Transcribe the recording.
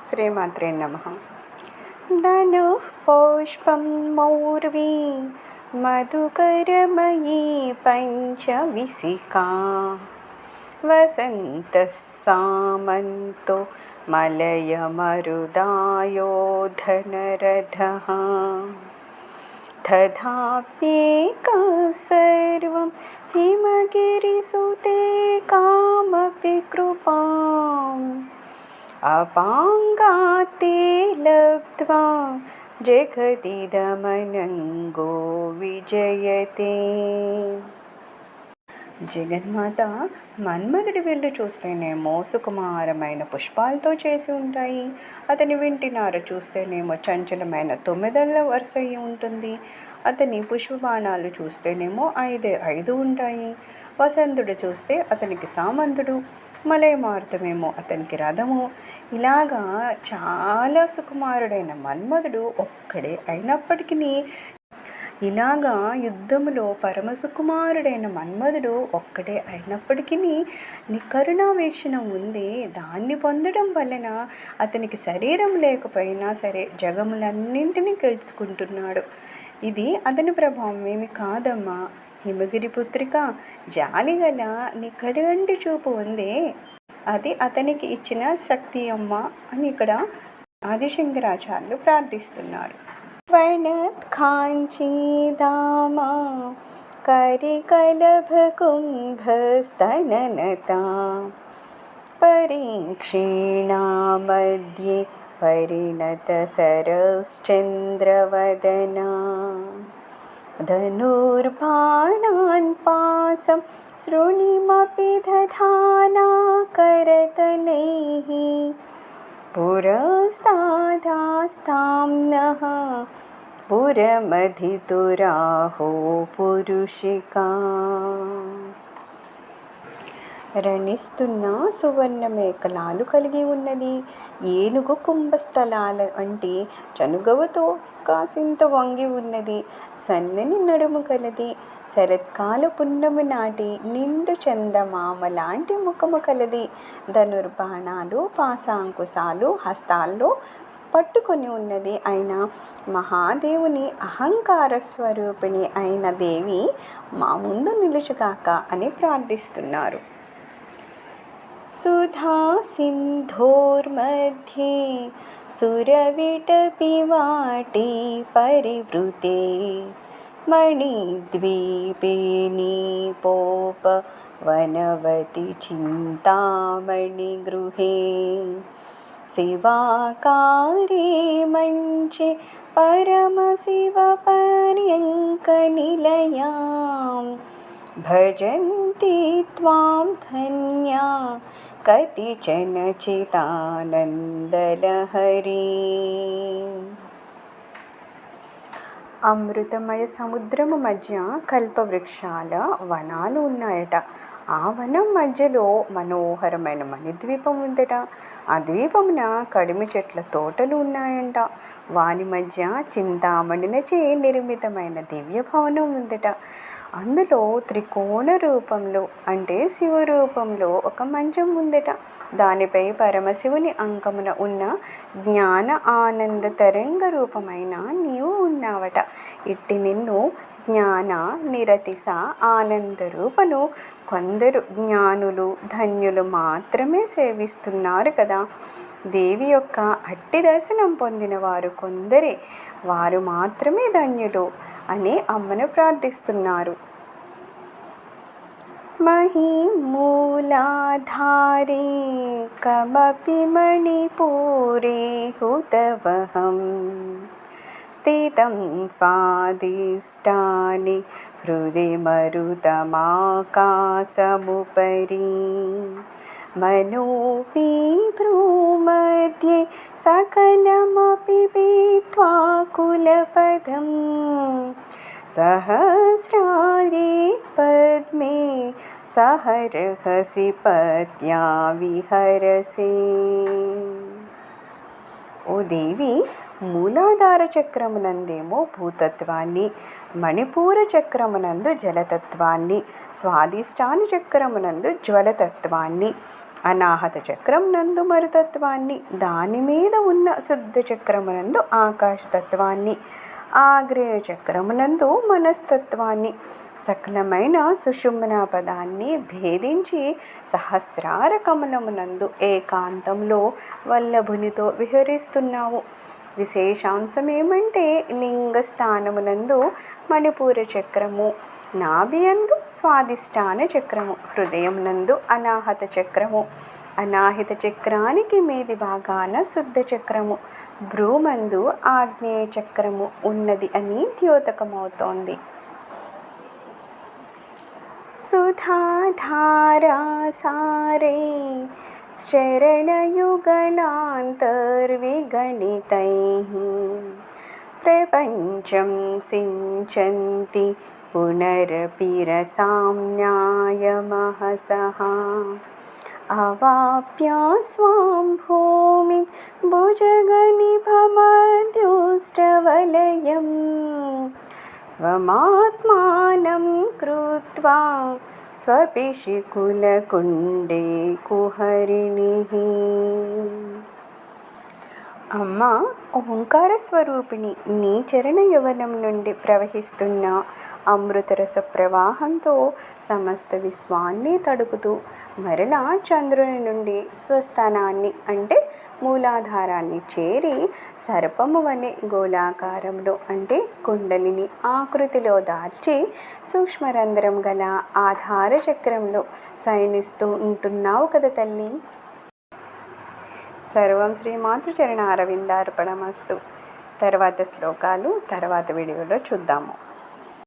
శ్రీమాత్రే నమః. ధనుః పుష్పం మౌర్వీ మధుకరమయీ పంచవిసికా వసంతః సామంతో మలయమరుదాయో ధనరథః తథాప్యేకः సర్వం హిమగిరిసుతే కామపి కృపాం అపాంగాతే లబ్ధ్వా జగదిదమనంగో విజయతే. జగన్మాత మన్మధుడి వెళ్ళి చూస్తేనేమో సుకుమారమైన పుష్పాలతో చేసి ఉంటాయి. అతని వింటినార చూస్తేనేమో చంచలమైన తొమ్మిదల వరుస అయి ఉంటుంది. అతని పుష్పబాణాలు చూస్తేనేమో ఐదు ఉంటాయి. వసంతుడు చూస్తే అతనికి సామంతుడు, మలయమారుతమేమో అతనికి రథము. ఇలాగా చాలా సుకుమారుడైన మన్మధుడు ఒక్కడే అయినప్పటికీ ఇలాగా యుద్ధములో పరమసుకుమారుడైన మన్మధుడు ఒక్కడే అయినప్పటికీ కరుణావీక్షణ ఉంది. దాన్ని పొందడం వలన అతనికి శరీరం లేకపోయినా సరే జగములన్నింటినీ గెలుచుకుంటున్నాడు. ఇది అతని ప్రభావం ఏమి కాదమ్మా. హిమగిరి పుత్రిక, జాలిగల నీ కడిగంటి చూపు ఉందే, అది అతనికి ఇచ్చిన శక్తి అమ్మ అని ఇక్కడ ఆదిశంకరాచార్యులు ప్రార్థిస్తున్నారు. వర్ణత్కాంచీదామా కరికలభకుంభస్తననతా పరీక్షీణా మధ్యే పరిణతసరశ్చంద్రవదనా ధనుర్బాణాన్ పాసం శృణిమపి దధానా కరతలైః పురస్తాదాస్తాం నః పురమధితురాహో పురుషికా. రణిస్తున్న సువర్ణ మేకలాలు కలిగి ఉన్నది. ఏనుగు కుంభస్థలాల వంటి చనుగవతో కాసింత వంగి ఉన్నది. సన్నని నడుము కలది. శరత్కాల పున్నము నాటి నిండు చందమామ లాంటి ముఖము కలది. ధనుర్బాణాలు పాశాంకుశాలు హస్తాల్లో పట్టుకొని ఉన్నది. అయిన మహాదేవుని అహంకార స్వరూపిణి అయిన దేవి మా ముందు నిలుచుగాక అని ప్రార్థిస్తున్నారు. సుధా సింధోర్మధ్యే సురవిటపివాటి పరివృతే మణిద్వీపే నీపోప వనవతి చింతామణి గృహే శివాకారే మంచే పరమశివ పర్యంక నిలయాం భజంతి త్వాం ధన్యా కతిచన చితానందలహరీ. అమృతమయ సముద్రము మధ్య కల్పవృక్షాల వనాలు ఉన్నాయట. ఆ వనం మధ్యలో మనోహరమైన మణిద్వీపం ఉందట. ఆ ద్వీపమున కడిమి చెట్ల తోటలు ఉన్నాయంట. వాని మధ్య చింతామణినచే నిర్మితమైన దివ్య భవనం ఉందట. అందులో త్రికోణ రూపంలో అంటే శివరూపంలో ఒక మంచం ఉందట. దానిపై పరమశివుని అంకమున ఉన్న జ్ఞాన ఆనంద తరంగ రూపమైన నీవు ఉన్నావట. ఇట్టి నిన్ను జ్ఞాన నిరతిశ ఆనంద రూపను కొందరు జ్ఞానులు ధన్యులు మాత్రమే సేవిస్తున్నారు కదా. దేవి యొక్క అట్టి దర్శనం పొందిన వారు కొందరే, వారు మాత్రమే ధన్యులు అని అమ్మను ప్రార్థిస్తున్నారు. మహిమూలాధారే కమపి మణిపూరే హుతవహం స్థితం స్వాదిష్టాని హృది మరుతమాకాశముపరి మనోపి భ్రూమధ్యే సకలమపి పీత్వా కులపదం సహస్రారే పద్మే సహర్హసి పత్యా విహరసే. ఓ దేవి మూలాధార చక్రమునందేమో భూతత్వాన్ని, మణిపూర చక్రమునందు జలతత్వాన్ని, స్వాధిష్టాన చక్రమునందు జ్వలతత్వాన్ని, అనాహత చక్రం నందు మరుతత్వాన్ని, దాని మీద ఉన్న శుద్ధ చక్రమునందు ఆకాశతత్వాన్ని, ఆగ్నేయ చక్రమునందు మనస్తత్వాన్ని, సకలమైన సుషుమ్న పదాన్ని భేదించి సహస్రార కమలమునందు ఏకాంతంలో వల్లభునితో విహరిస్తున్నావు. విశేషాంశం ఏమంటే లింగ స్థానమునందు మణిపూర చక్రము, నాభియందు స్వాధిష్టాన చక్రము, హృదయం నందు అనాహత చక్రము, అనాహిత చక్రానికి మీది భాగాన శుద్ధ చక్రము, భ్రూమందు ఆగ్నేయ చక్రము ఉన్నది అని ద్యోతకమవుతోంది. సుధాధారా సారే చరణయుగళాంతర్విగణితైః ప్రపంచం సించంతి పునరపి రసామ్నాయమహసః అవాప్య స్వాం భూమిం భుజగనిభమధ్యుష్టవలయం స్వమాత్మానం కృత్వా స్వపిశికులకుండే కుహరిణిః. అమ్మ ఓంకార స్వరూపిణి, నీ చరణ యుగనం నుండి ప్రవహిస్తున్న అమృతరస ప్రవాహంతో సమస్త విశ్వాన్ని తడుపుతూ మరలా చంద్రుని నుండి స్వస్థానాన్ని అంటే మూలాధారాన్ని చేరి సర్పము వలె గోళాకారంలో అంటే కుండలిని ఆకృతిలో దాల్చి సూక్ష్మరంధ్రం గల ఆధార చక్రంలో శయనిస్తూ ఉంటున్నావు కదా తల్లి. సర్వం శ్రీమాతృచరణ అరవిందార్పణమస్తు. తర్వాత శ్లోకాలు తర్వాత వీడియోలో చూద్దాము.